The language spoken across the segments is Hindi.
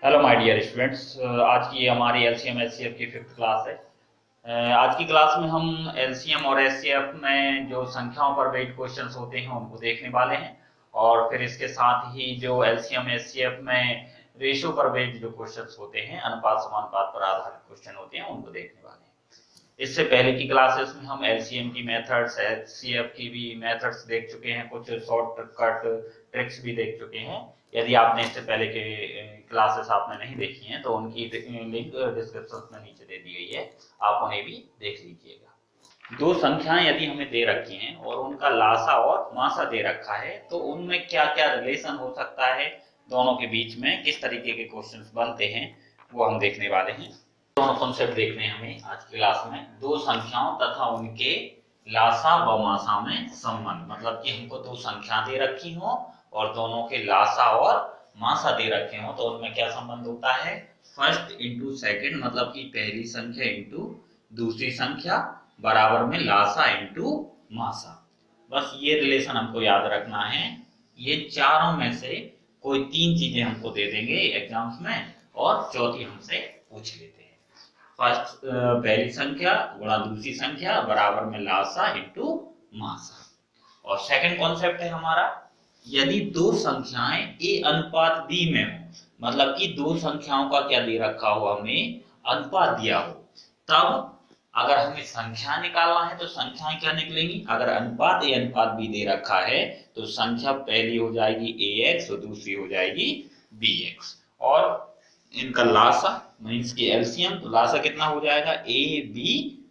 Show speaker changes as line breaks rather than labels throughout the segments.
Hello my dear students. आज की हमारी एलसीएम एचसीएफ की फिफ्थ क्लास है। आज की क्लास में हम एलसीएम और एचसीएफ में जो संख्याओं पर बेस्ड क्वेश्चंस होते हैं उनको देखने वाले हैं, और फिर इसके साथ ही जो एलसीएम एचसीएफ में रेशियो पर बेस्ड जो क्वेश्चंस होते हैं, अनुपात समानुपात पर आधारित क्वेश्चन होते हैं, उनको देखने वाले हैं। इससे पहले की क्लासेस में हम एलसीएम की मेथड्स, एचसीएफ की भी मेथड्स देख चुके हैं, कुछ शॉर्टकट ट्रिक्स भी देख चुके हैं। यदि आपने इससे पहले के क्लासेस आपने नहीं देखी हैं तो उनकी लिंक डिस्क्रिप्शन में नीचे दे दी गई है, आप उन्हें भी देख लीजिएगा। दो संख्याएं यदि हमें दे रखी हैं और उनका लासा और मासा दे रखा है तो उनमें क्या क्या रिलेशन हो सकता है, दोनों के बीच में किस तरीके के क्वेश्चंस बनते हैं, वो हम देखने वाले हैं। दोनों कॉन्सेप्ट देखने हैं हमें आज की क्लास में। दो संख्याओं तथा उनके लासा व मासा में संबंध, मतलब कि हमको दो संख्या दे रखी हो और दोनों के लासा और मासा दे रखे हो तो उनमें क्या संबंध होता है, फर्स्ट इंटू सेकेंड, मतलब कि पहली संख्या इंटू दूसरी संख्या बराबर में लासा इंटू मासा। बस ये रिलेशन हमको याद रखना है। ये चारों में से कोई तीन चीजें हमको दे देंगे एग्जाम्स में और चौथी हमसे पूछ लेते हैं। फर्स्ट पहली संख्या गुणा दूसरी संख्या बराबर में लासा इंटू मासा। और सेकंड कॉन्सेप्ट है हमारा, यदि दो संख्याएं ए अनुपात बी में हो, मतलब कि दो संख्याओं का क्या दे रखा हो, हमें अनुपात दिया हो, तब अगर हमें संख्या निकालना है तो संख्याएं क्या निकलेंगी, अगर अनुपात ए अनुपात बी दे रखा है तो संख्या पहली हो जाएगी ए एक्स और दूसरी हो जाएगी बी एक्स, और इनका लासा मीन्स की एलसीएम, तो लासा कितना हो जाएगा, ए बी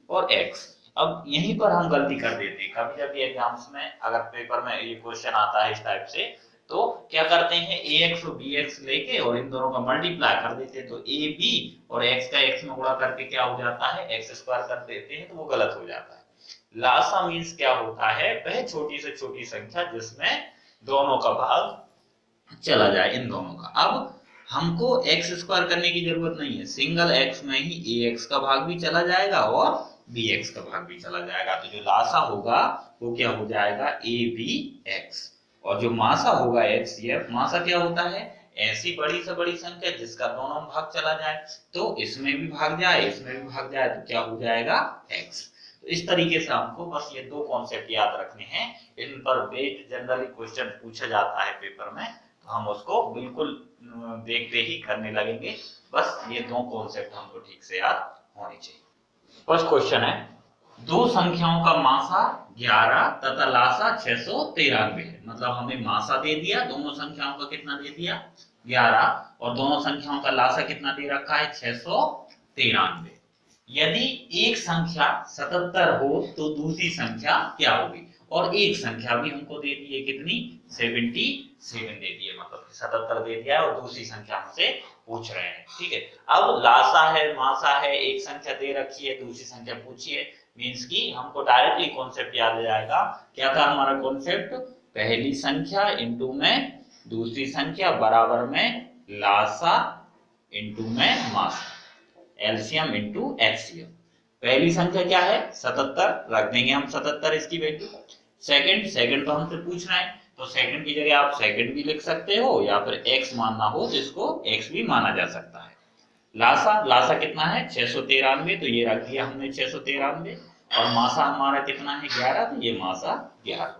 और एक्स। अब यहीं पर हम गलती कर देते हैं, कभी कभी एग्जाम्स में अगर पेपर में ये क्वेश्चन आता है इस टाइप से, तो क्या करते हैं ए एक्स और बी एक्स लेके और इन दोनों का मल्टीप्लाई कर देते हैं, तो ए बी और एक्स का एक्स में गुणा करके क्या हो जाता है, एक्स स्क्वायर कर देते हैं, तो वो गलत हो जाता है। लासा मीन्स क्या होता है, वह छोटी से छोटी संख्या जिसमें दोनों का भाग चला जाए, इन दोनों का। अब हमको एक्स स्क्वायर करने की जरूरत नहीं है, सिंगल एक्स में ही ए एक्स का भाग भी चला जाएगा और बी एक्स का भाग भी चला जाएगा, तो जो लासा होगा वो क्या हो जाएगा, ए बी एक्स। और जो मासा होगा एक्स, ये मासा क्या होता है, ऐसी बड़ी से बड़ी संख्या जिसका दोनों भाग चला जाए, तो इसमें भी भाग जाए इसमें भी भाग जाए तो क्या हो जाएगा, एक्स। तो इस तरीके से हमको बस ये दो कॉन्सेप्ट याद रखने हैं, इन पर बेस्ड जनरली क्वेश्चन पूछा जाता है पेपर में, तो हम उसको बिल्कुल देखते ही करने लगेंगे। बस ये दो कॉन्सेप्ट हमको ठीक से याद होने चाहिए। फर्स्ट क्वेश्चन है, दो संख्याओं का मासा 11 तथा लासा 693 है, मतलब हमें मासा दे दिया, दोनों संख्याओं का कितना दे दिया 11, और दोनों संख्याओं का लासा कितना दे रखा है 693। यदि एक संख्या 77 हो तो दूसरी संख्या क्या होगी, और एक संख्या भी हमको दे दी है कितनी, 77 दे दी है, मतलब 77 दे दिया है और दूसरी संख्या हमसे पूछ रहे हैं। ठीक है, अब लासा है मासा है, एक संख्या दे रखी है दूसरी संख्या पूछी है, मीन्स की हमको डायरेक्टली कॉन्सेप्ट याद आ जाएगा। क्या था हमारा कॉन्सेप्ट, पहली संख्या इंटू में दूसरी संख्या बराबर में लासा इंटू में मासा, एलसीएम इंटू एचसीएम। पहली संख्या क्या है 77, रख देंगे हम 77 इसकी वैल्यू। सेकंड, सेकंड तो हमसे पूछ रहे हैं तो सेकंड की जगह आप सेकंड भी लिख सकते हो, या फिर एक्स मानना हो जिसको एक्स भी माना जा सकता है। लासा, लासा कितना है 693, तो ये रख दिया हमने 693, और मासा हमारा कितना है 11, तो ये मासा 11।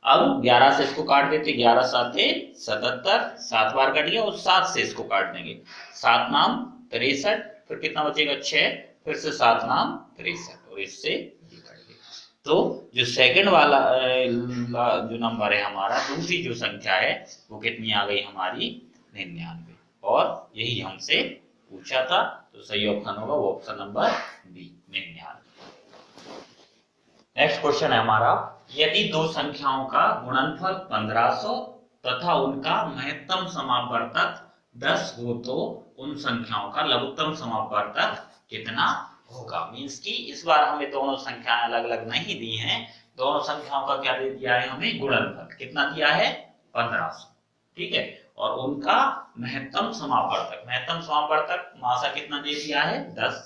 अब 11 से इसको काट देते, 11 साते 77, 7 बार काट गया, और 7 से इसको काट देंगे, 7 नाम 63, फिर कितना बचेगा 6, फिर से 7 नाम 63, और इससे ये कट गया। तो जो सेकंड वाला जो नंबर है हमारा, दूसरी जो संख्या है वो कितनी आ गई हमारी 99, और यही हमसे पूछा था, तो सही ऑप्शन होगा वो option number B 99। Next question है हमारा, यदि दो संख्याओं का गुणनफल 1500 तथा उनका महत्तम समापवर्तक 10 हो तो उन संख्याओं का लघुत्तम समापवर्तक कितना होगा। मींस की इस बार हमें दोनों संख्याएं अलग अलग नहीं दी हैं, दोनों संख्याओं का क्या दे दिया है हमें, गुणनफल कितना दिया है 1500, ठीक है, और उनका महत्तम समापवर्तक, महत्तम समापवर्तक मासा कितना दे दिया है 10,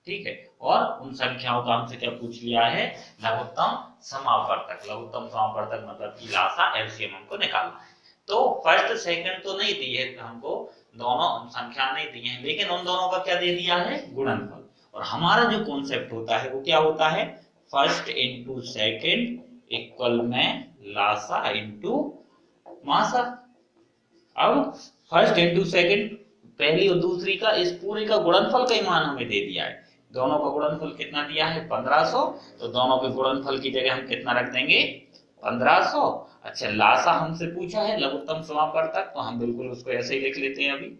ठीक है, और उन संख्याओं का हमसे क्या पूछ लिया है, लघुत्तम समापवर्तक। लघुत्तम समापवर्तक मतलब कि लासा एलसीएम हमको निकालना है। तो फर्स्ट सेकंड तो नहीं दी है हमको, दोनों संख्या नहीं दी है, लेकिन उन दोनों का क्या दे दिया है, गुणनफल। और हमारा जो कॉन्सेप्ट होता है वो क्या होता है, फर्स्ट इंटू सेकेंड इक्वल में लासा इंटू मासा। अब फर्स्ट इंटू सेकेंड, पहली और दूसरी का, इस पूरे का गुणनफल का ही मान हमें दे दिया है। दोनों का गुणनफल कितना दिया है, 1500। तो दोनों के गुणनफल की जगह हम कितना रख देंगे, 1500। अच्छा, लासा हमसे पूछा है लघुत्तम समापवर्तक, तो हम बिल्कुल उसको ऐसे ही लिख लेते हैं अभी।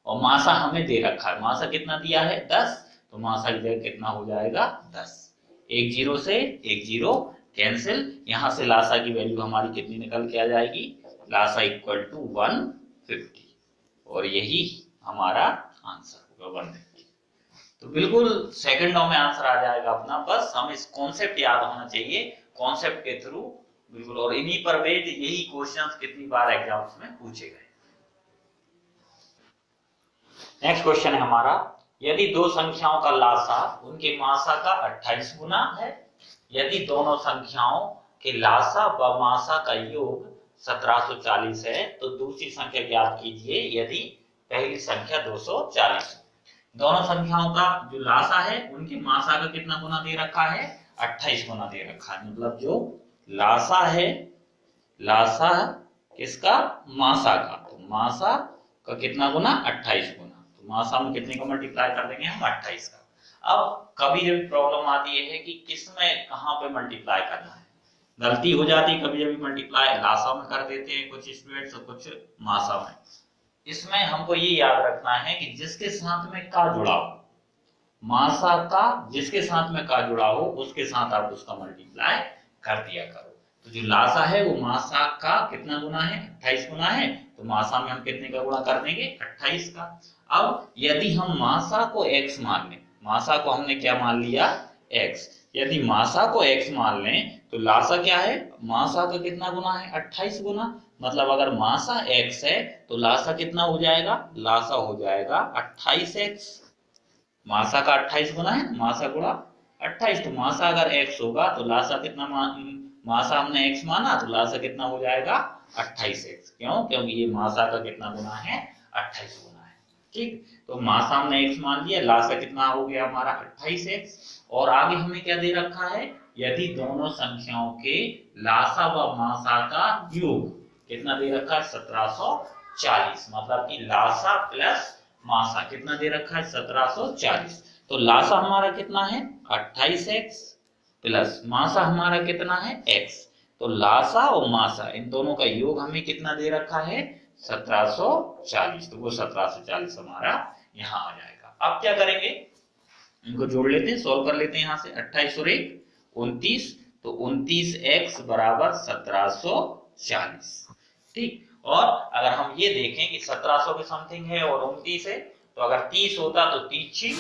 और मासा हमें दे रखा है, मासा कितना दिया है, 10। तो मासा की जगह कितना हो जाएगा, 10। एक जीरो से एक जीरो कैंसिल, यहां से लासा की वैल्यू हमारी कितनी निकल के आ जाएगी, लासा इक्वल टू 150। और यही हमारा आंसर होगा 150। तो बिल्कुल सेकंडों में आंसर आ जाएगा अपना, बस हमें इस कॉन्सेप्ट याद होना चाहिए, कॉन्सेप्ट के थ्रू बिल्कुल। और इन्हीं पर बेस्ड यही क्वेश्चंस कितनी बार एग्जाम्स में पूछे गए। नेक्स्ट क्वेश्चन है हमारा, यदि दो संख्याओं का लासा उनके मासा का 28 गुना है, यदि दोनों संख्याओं के लासा व मासा का योग 1740 है, तो दूसरी संख्या ज्ञात कीजिए यदि पहली संख्या 240। दोनों संख्याओं का जो लासा है उनके मासा का कितना गुना दे रखा है, 28 गुना दे रखा है। मतलब जो लासा है, लासा किसका, मासा का, तो मासा का कितना गुना, 28 गुना। तो मासा में कितने को मल्टीप्लाई कर देंगे हम, 28 का। अब कभी जब प्रॉब्लम आती है कि किस में कहां पे मल्टीप्लाई करना है, गलती हो जाती है कभी जब मल्टीप्लाई लासा में कर देते हैं कुछ स्टूडेंट्स और कुछ मासा में। इसमें हमको ये याद रखना है कि जिसके साथ में का जुड़ा हो, मासा का जिसके साथ में का जुड़ा हो उसके साथ आप उसका मल्टीप्लाई कर दिया करो। तो जो लासा है वो मासा का कितना गुना है, 28 गुना है। तो मासा में हम कितने का गुणा कर देंगे, 28 का। अब यदि हम मासा को x मान लें, मासा को हमने क्या मान लिया, x। यदि मासा को x मान लें तो लासा क्या है, मासा का कितना गुना है, 28 गुना। मतलब अगर मासा x है तो लासा कितना हो जाएगा, लासा हो जाएगा 28x। मासा का 28 गुना है, मासा गुणा 28। तो मासा अगर x होगा तो लासा कितना, मासा हमने x माना तो लासा कितना हो जाएगा, 28x। क्यों, क्योंकि ये मासा का कितना गुना है, 28 गुना है। ठीक, तो मासा हमने x मान लिया, लासा कितना हो गया हमारा 28x। और आगे हमें क्या दे रखा है, यदि दोनों संख्याओं के लासा व मासा का योग कितना दे रखा है, 1740। मतलब कि लासा प्लस मासा कितना दे रखा है, 1740। तो लासा हमारा कितना है, 28x प्लस मासा हमारा कितना है, x। तो लासा और मासा इन दोनों का योग हमें कितना दे रखा है, 1740। तो वो 1740 हमारा यहाँ आ जाएगा। अब क्या करेंगे, इनको जोड़ लेते हैं, सोल्व कर लेते हैं। यहाँ से 28 और 1 29, तो 29x बराबर 1740। ठीक, और अगर हम ये देखें कि 1700 के समथिंग है और 29 है, तो अगर 30 होता तो 30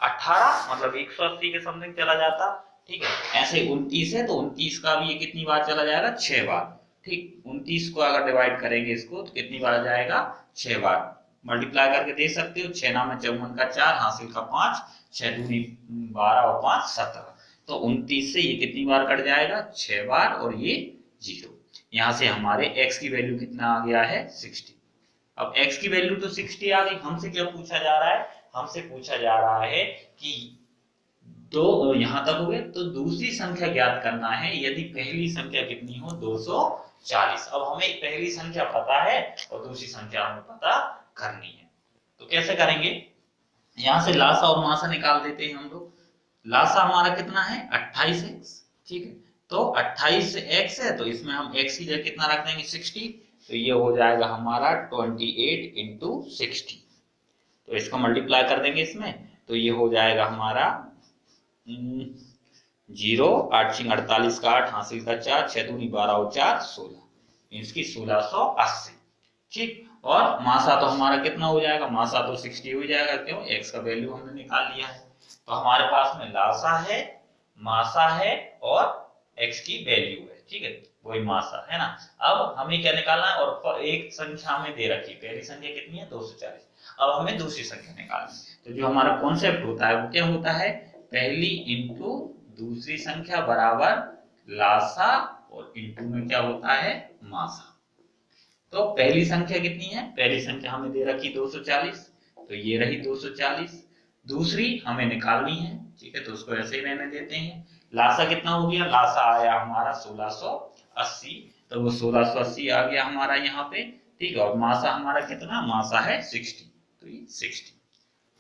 18, मतलब 180 के समथिंग चला जाता। ठीक है, ऐसे 29 है तो 29 का भी ये कितनी बार चला जाएगा, 6 बार। ठीक, 29 को अगर डिवाइड करेंगे इसको तो कितनी बार जाएगा, 6 बार। मल्टीप्लाई करके दे सकते हो, 6 नाम 54 का 4, हासिल का 5, 6 दूनी 12 और 5 17। तो 29 से ये कितनी बार कट जाएगा, 6 बार, और ये 0। यहां से हमारे x की वैल्यू कितना आ गया है, 60। अब x की वैल्यू तो 60 आ गई। हमसे क्या पूछा जा रहा है, हमसे पूछा जा रहा है कि दो यहां तक हो गए, तो दूसरी संख्या ज्ञात करना है यदि पहली संख्या कितनी हो, 240। अब हमें पहली संख्या पता है और दूसरी संख्या हमें पता करनी है। तो कैसे करेंगे, यहां से लासा और मासा निकाल देते हैं हम लोग। लासा हमारा कितना है, 28x। ठीक है, तो 28x है तो इसमें हम x की जगह कितना रख देंगे, 60। तो ये हो जाएगा हमारा 28 इंटू 60। तो इसको मल्टीप्लाई कर देंगे इसमें, तो ये हो जाएगा हमारा 0 8 सिंह 48 का 8, हासिल का 4, 6 दूनी 12 और 4 16, इसकी 1680। ठीक, और मासा तो हमारा कितना हो जाएगा, मासा तो 60 हो जाएगा। क्यों, x का वैल्यू हमने निकाल लिया है। तो हमारे पास में लासा है, मासा है और x की वैल्यू है। ठीक है, वही मासा है ना। अब हमें क्या निकालना है, और एक संख्या हमें दे रखी, पहली संख्या कितनी है, 240। अब हमें दूसरी संख्या निकालनी है। तो जो हमारा कॉन्सेप्ट होता है वो क्या होता है, पहली इंटू दूसरी संख्या बराबर लासा, और इंटू में क्या होता है, मासा। तो पहली संख्या कितनी है, पहली संख्या हमें दे रखी 240, तो ये रही 240। दूसरी हमें निकालनी है, ठीक है, तो उसको ऐसे ही रहने देते हैं। लासा कितना हो गया, लासा आया हमारा 1680, तो वो 1680 आ गया हमारा यहाँ पे, ठीक है। और मासा हमारा कितना, मासा है 60, तो ये 60।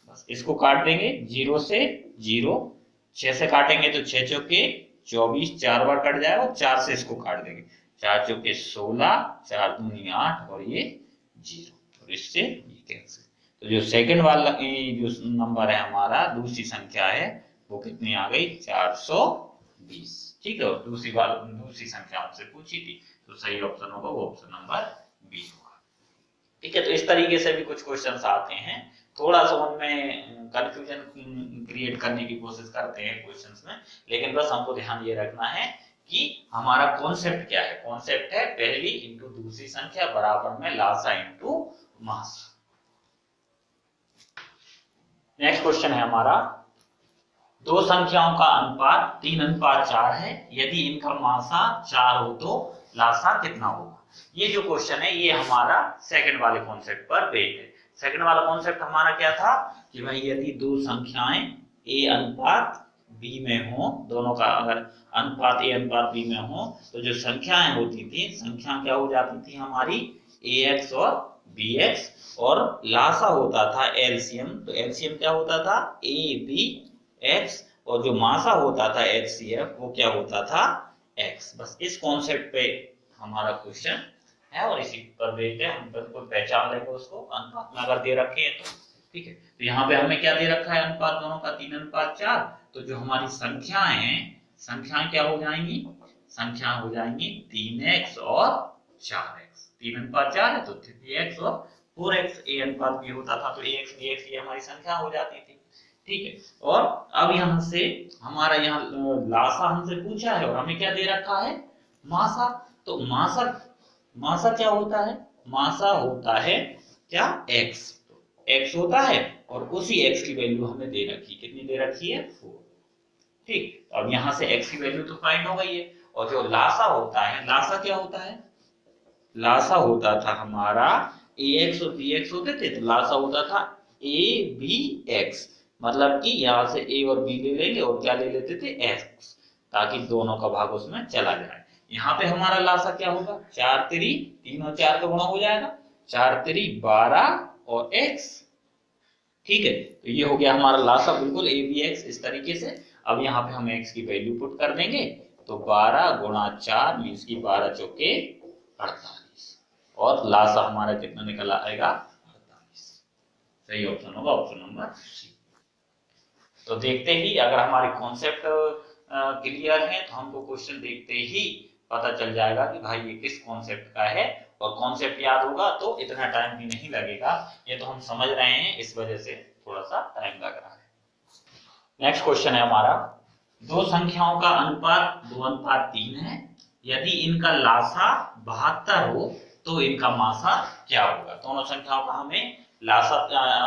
बस इसको काट देंगे, 0 से 0, 6 से काटेंगे तो 6 चौके 24, 4 बार कट जाएगा, और 4 से इसको काट देंगे, 4 चौके 16, 4 दूनी 8, और ये 0, और इससे ये कैंसिल। तो जो सेकंड वाला जो नंबर है हमारा, दूसरी संख्या है, वो कितनी आ गई, 420, ठीक है। और दूसरी संख्या आपसे पूछी थी, तो सही ऑप्शन होगा वो ऑप्शन नंबर बी होगा, ठीक है। तो इस तरीके से भी कुछ क्वेश्चंस आते हैं, थोड़ा सा उनमें कंफ्यूजन क्रिएट करने की कोशिश करते हैं क्वेश्चंस में, लेकिन बस हमको ध्यान ये रखना है कि हमारा कॉन्सेप्ट क्या है। कॉन्सेप्ट है पहली इंटू दूसरी संख्या बराबर में लासा इंटू मासा। नेक्स्ट क्वेश्चन है हमारा, दो संख्याओं का अनुपात 3:4 है, यदि इनका मासा 4 हो तो लासा कितना होगा। ये जो क्वेश्चन है ये हमारा सेकंड वाले कॉन्सेप्ट पर बेस्ड है। सेकंड वाला कॉन्सेप्ट हमारा क्या था कि भाई यदि दो संख्याएं ए अनुपात बी में हो, दोनों का अगर अनुपात ए अनुपात बी में हो, तो जो संख्याएं होती थी, संख्या क्या हो जाती थी हमारी, ए एक्स और बी एक्स, और लासा होता था एलसीएम, तो एलसीएम क्या होता था, ए बी एक्स, और जो मासा होता था एचसीएफ वो क्या होता था, एक्स। बस इस कॉन्सेप्ट पे हमारा क्वेश्चन है, और इसी पर बेस्ड है, हम बिल्कुल पहचान लेंगे उसको अनुपात में अगर दे रखे हैं तो, ठीक है। तो यहाँ पे हमें क्या दे रखा है, अनुपात दोनों का 3:4, तो जो हमारी संख्याएं हैं, संख्याएं क्या हो जाएंगी, संख्या हो जाएंगी 3x और 4x। 3:4 है तो 3x और 4x, ए अनुपात बी होता था तो ax bx ये हमारी संख्या हो जाती थी, ठीक है। और अब यहां से हमारा यहाँ लासा हमसे पूछा है, और हमें क्या दे रखा है, मासा। तो मासा, मासा क्या होता है, मासा होता है क्या, x, x होता है, और उसी x की वैल्यू हमें दे रखी, कितनी दे रखी है, 4, ठीक। अब यहां से x की वैल्यू तो फाइंड हो गई है। और जो लासा होता है, लासा क्या होता है, लासा होता था हमारा ax और bx होते थे, तो लासा होता था a b x, मतलब कि यहां से a और b ले लेंगे और क्या ले लेते थे, x, ताकि दोनों का भाग उसमें चला जाए। यहाँ पे हमारा लासा क्या होगा, 4 3, 3 और 4 का गुणा हो जाएगा, 4 3 12 और x, ठीक है। तो ये हो गया हमारा लासा, बिल्कुल ए बी एक्स इस तरीके से। अब यहाँ पे हम x की वैल्यू पुट कर देंगे, तो 12 गुणा 4 मीन्स की 12 चौके 48, और लासा हमारा कितना निकल आएगा, 48। सही ऑप्शन होगा ऑप्शन नंबर सी। तो देखते ही अगर हमारे कॉन्सेप्ट क्लियर है, तो हमको क्वेश्चन देखते ही पता चल जाएगा कि भाई ये किस कॉन्सेप्ट का है, और कॉन्सेप्ट याद होगा तो इतना टाइम भी नहीं लगेगा, ये तो हम समझ रहे हैं, इस वजह से थोड़ा सा टाइम लग रहा है। नेक्स्ट क्वेश्चन है हमारा, दो संख्याओं का अनुपात 2:3 है, यदि इनका लासा 72 हो तो इनका मासा क्या होगा। दोनों संख्याओं का हमें लासा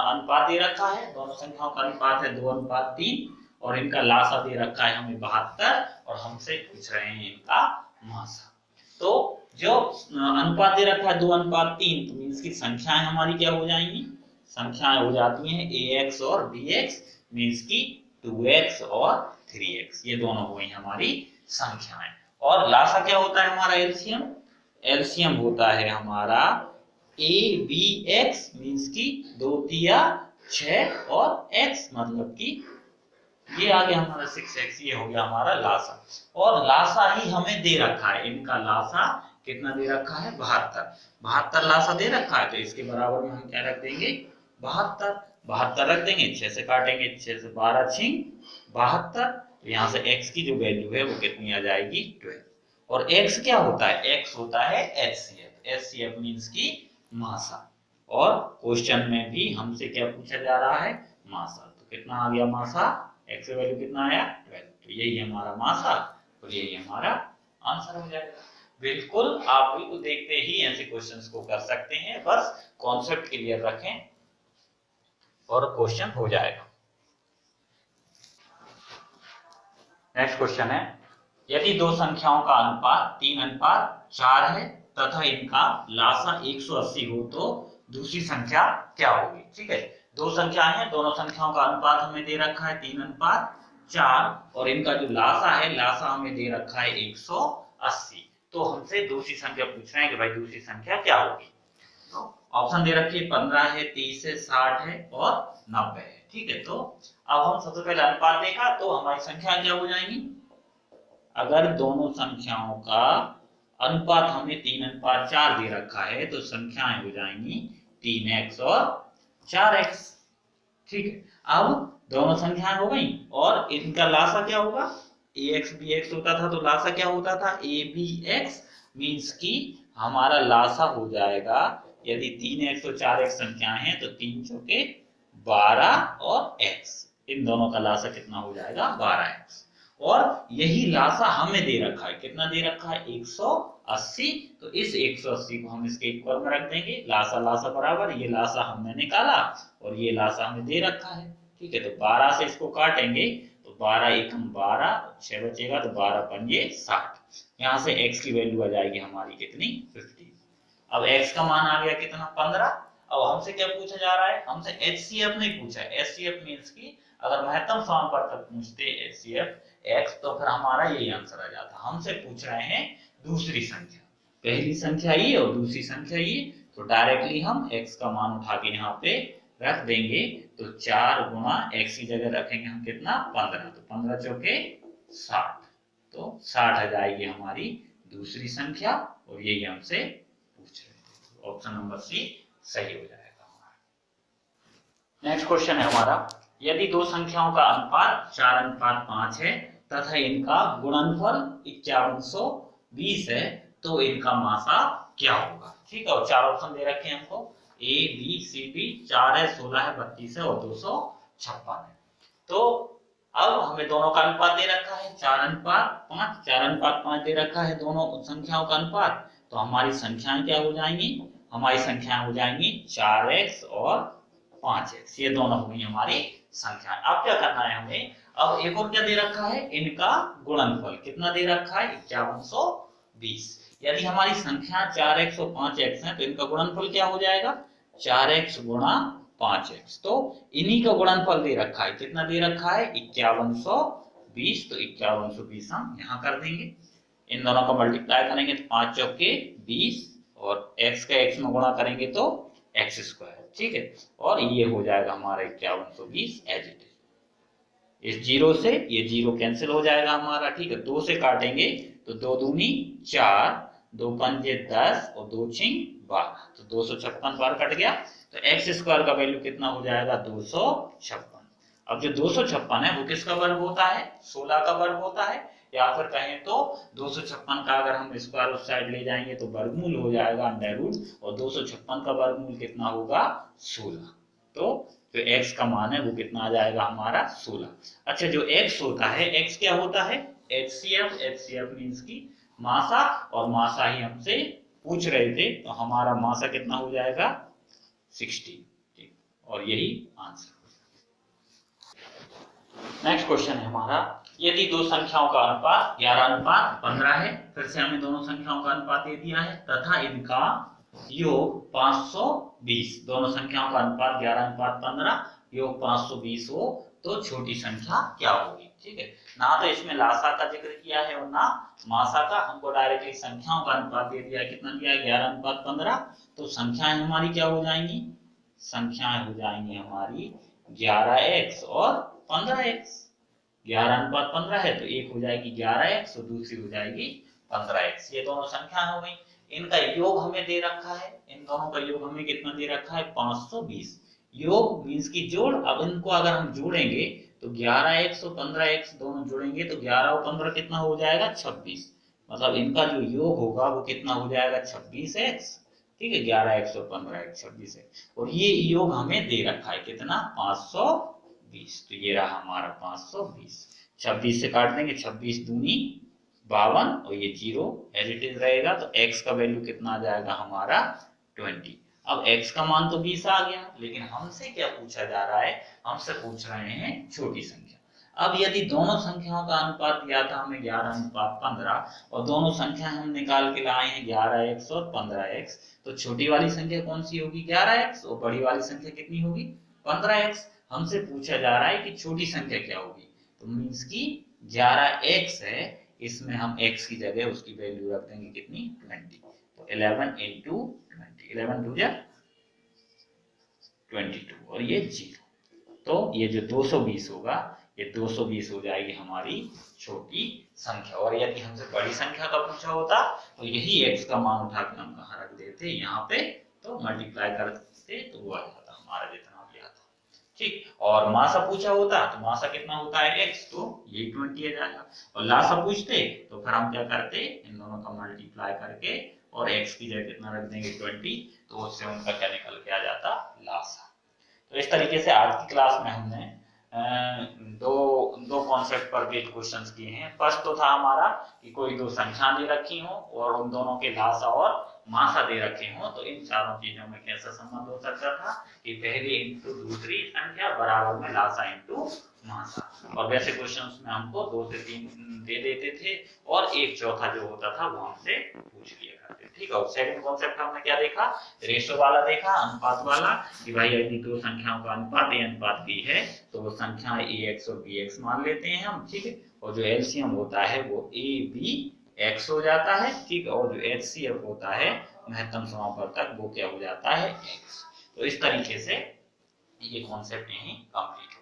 अनुपात दे रखा है, दोनों संख्याओं का अनुपात है 2:3, और इनका लासा दे रखा है हमें 72, और हमसे पूछ रहे हैं इनका मासा। तो जो अनुपात दे रखा है 2:3, तो मीन्स की संख्याएं हमारी क्या हो जाएंगी, संख्याएं हो जाती हैं ax और bx, मीन्स की 2x और 3x, ये दोनों हो गई हमारी संख्याएं। और लासा क्या होता है हमारा, एलसीएम, एलसीएम होता है हमारा ए बी एक्स, मीन्स की 2 तिया 6 और x, मतलब कि ये आ गया हमारा 6x, ये हो गया हमारा लासा। और लासा ही हमें दे रखा है, इनका लासा कितना दे रखा है, 72 लासा दे रखा है, तो इसके बराबर में हम क्या रख देंगे, 72 रख देंगे, 6 से काटेंगे, 6 से 12 छिंग 72, यहाँ से x की जो वैल्यू है वो कितनी आ जाएगी, 12। और x क्या होता है, x होता है HCF, HCF मीन्स की मासा, और क्वेश्चन में भी हमसे क्या पूछा जा रहा है, मासा। तो कितना आ गया मासा, x की वैल्यू कितना आया, 12, तो यही हमारा मासा और यही हमारा आंसर हो जाएगा। बिल्कुल आप भी देखते ही ऐसे क्वेश्चंस को कर सकते हैं, बस कॉन्सेप्ट क्लियर रखें और क्वेश्चन हो जाएगा। नेक्स्ट क्वेश्चन है, यदि दो संख्याओं का अनुपात 3:4 है, तथा इनका लासा 180 हो तो दूसरी संख्या क्या होगी। ठीक है, दो संख्याएं हैं, दोनों संख्याओं का अनुपात हमें दे रखा है 3:4 और इनका जो लासा है, लासा हमें दे रखा है 180। तो हमसे दूसरी संख्या पूछ रहे हैं कि भाई दूसरी संख्या क्या होगी। तो ऑप्शन दे रखिए 15 है, 30 है, 60 है और 90 है। ठीक है, तो अब हम सबसे पहले अनुपात देखा तो हमारी संख्या क्या हो जाएंगी। अगर दोनों संख्याओं का अनुपात हमें 3:4 दे रखा है तो संख्याएं हो जाएंगी 3x और 4x। ठीक है, अब दोनों संख्याएं हो गई और इनका लासा क्या होगा, ax bx होता था तो लासा क्या होता था abx, मींस कि हमारा लासा हो जाएगा, यदि 3x और 4x संख्याएं हैं तो 3 चौके 12 और x, इन दोनों का लासा कितना हो जाएगा 12x। और यही लासा हमें दे रखा है, कितना दे रखा है 180, तो इस 180 को हम इसके इक्वल में रख देंगे, लासा लासा बराबर, ये लासा हमने निकाला और ये लासा हमें दे रखा है। ठीक है, तो 12 से इसको काटेंगे तो 12 एकम 12, 6 बचेगा तो 12 पंजे 60। यहाँ से x की वैल्यू आ जाएगी हमारी कितनी 50। अब x का मान आ गया कितना 15। अब हमसे क्या पूछा जा रहा है, हमसे HCF नहीं पूछा है। HCF मींस की अगर महत्तम समानुपातक पूछते HCF x तो फिर हमारा यही आंसर आ जाता। हमसे पूछ रहे हैं दूसरी संख्या, पहली संख्या ये और दूसरी संख्या ये, तो डायरेक्टली हम x का मान उठा के यहाँ पे रख देंगे, तो 4 गुणा x की जगह रखेंगे हम कितना 15, तो 15 चौके 60, तो 60 आ जाएगी हमारी दूसरी संख्या और यही हमसे पूछ रहे थे। ऑप्शन नंबर सी सही हो जाएगा हमारा। नेक्स्ट क्वेश्चन है हमारा, यदि दो संख्याओं का अनुपात 4:5 है तथा इनका गुणनफल 5120 है तो इनका मासा क्या होगा। ठीक है, और चार ऑप्शन दे रखे हैं हमको, ए बी सी डी, 4 है, 16 है, 32 है और 256 है। तो अब हमें दोनों का अनुपात दे रखा है 4:5, 4:5 दे रखा है दोनों संख्याओं का अनुपात, तो हमारी संख्याएं क्या हो जाएंगी, हमारी संख्याएं हो जाएंगी 4x और 5x, ये दोनों हो गई हमारी संख्या। अब क्या करना है हमें, अब एक और क्या दे रखा है, इनका गुणनफल कितना दे रखा है 5120। यदि हमारी संख्या 4x और 5x है तो इनका गुणनफल क्या हो जाएगा 4x गुणा 5x, तो इन्हीं का गुणनफल दे रखा है, कितना दे रखा है 5120, तो 5120 हम यहाँ कर देंगे, इन दोनों का मल्टीप्लाई करेंगे तो 5 चौके 20 और x का x में गुणा करेंगे तो x स्क्वायर। ठीक है, और ये हो जाएगा हमारा 5120 एज इट इज। इस जीरो से ये जीरो कैंसिल हो जाएगा हमारा। ठीक है, 2 से काटेंगे तो 2 दूनी 4, 2 पंजे 10 और 2 छिंग 12, तो 256 बार कट गया, तो एक्स स्क्वायर का वैल्यू कितना हो जाएगा 256। अब जो 256 है वो किसका वर्ग होता है 16 का वर्ग होता है, या फिर कहें तो 256 का अगर हम स्क्वायर उस साइड ले जाएंगे तो वर्गमूल हो जाएगा अंडर रूट, और 256 का वर्गमूल कितना होगा 16, तो जो x का मान है वो कितना आ जाएगा हमारा 16। अच्छा, जो x होता है, x क्या होता है HCF, HCF मींस की मासा, और मासा ही हमसे पूछ रहे थे, तो हमारा मासा कितना हो जाएगा 16। ठीक, और यही आंसर। नेक्स्ट क्वेश्चन है हमारा, यदि दो संख्याओं का अनुपात 11:15 है, फिर से हमें दोनों संख्याओं का अनुपात दे दिया है, तथा इनका योग 520, दोनों संख्याओं का अनुपात 11:15 योग 520 हो तो छोटी संख्या क्या होगी। ठीक है, ना तो इसमें लासा का जिक्र किया है और ना मासा का, हमको डायरेक्टली संख्याओं का अनुपात दे दिया, कितना दिया 11:15, तो संख्याएं हमारी क्या हो जाएंगी, संख्याएं हो जाएंगी हमारी 11x और 15x। 11:15 है तो एक हो जाएगी 11x और दूसरी हो जाएगी 15x, ये दोनों संख्या हो गई। इनका योग हमें दे रखा है, इन दोनों का योग हमें कितना दे रखा है 520। योग मींस की जोड़, अब इनको अगर हम जोड़ेंगे तो 11x और 15x दोनों जोड़ेंगे तो 11 और 15 कितना हो जाएगा 26, मतलब इनका जो योग होगा वो कितना हो जाएगा 26x। ठीक है, 11x और 15x 26x, और ये योग हमें दे रखा है कितना 520, तो ये रहा हमारा 520। 26 से काट देंगे, 26 दूनी 52 और ये जीरो एज इट इज रहेगा, तो x का वैल्यू कितना आ जाएगा हमारा 20। अब x का मान तो 20 आ गया, लेकिन हमसे क्या पूछा जा रहा है, हमसे पूछ रहे हैं छोटी संख्या। अब यदि दोनों संख्याओं का अनुपात दिया था हमें 11:15 और दोनों संख्या हम निकाल के लाए हैं 11x और 15x, तो छोटी वाली संख्या कौन सी होगी 11x और बड़ी वाली संख्या कितनी होगी 15x। हमसे पूछा जा रहा है कि छोटी संख्या क्या होगी, तो मीन्स की 11x है, इसमें हम x की जगह उसकी वैल्यू रख देंगे कितनी 20, तो 11 into 20, 11 2 जा 22 और ये 0, तो ये जो 220 होगा ये 220 हो जाएगी हमारी छोटी संख्या। और यदि हमसे बड़ी संख्या का पूछा होता तो यही x का मान उठा के हम कहाँ रख देते यहाँ पे, तो मल्टीप्लाई करते तो वो आ जाता हमारा जितना भी आता। ठीक, और मासा पूछा होता तो मासा कितना होता है x, तो ये 20 आ जाएगा। और लासा पूछते तो फिर हम क्या करते, इन दोनों का मल्टीप्लाई करके और x की जगह कितना रख देंगे 20, तो उससे उनका क्या निकल के आ जाता लासा। तो इस तरीके से आज की क्लास में हमने दो कॉन्सेप्ट पर बेस्ड क्वेश्चंस किए हैं। फर्स्ट तो था हमारा कि कोई दो संख्या दे रखी हो और उन दोनों के लासा और मासा दे रखे हो, तो इन चारों चीजों में कैसा संबंध हो सकता था कि पहली इंटू दूसरी संख्या बराबर में लासा इंटू मासा। और वैसे क्वेश्चंस में हमको 2 से 3 दे देते थे और एक चौथा जो होता था वो हमसे पूछ लिया करते। ठीक है, और सेकंड कॉन्सेप्ट हमने क्या देखा, रेशो वाला देखा, अनुपात वाला, कि भाई यदि दो संख्याओं का अनुपात a अनुपात b है तो वो संख्या ax और bx मान लेते हैं हम। ठीक है, और जो एलसीएम होता है वो a b x हो जाता है। ठीक, और जो एचसीएफ होता है महत्तम समापवर्तक वो क्या हो जाता है x। तो इस तरीके से ये कॉन्सेप्ट यही कंप्लीट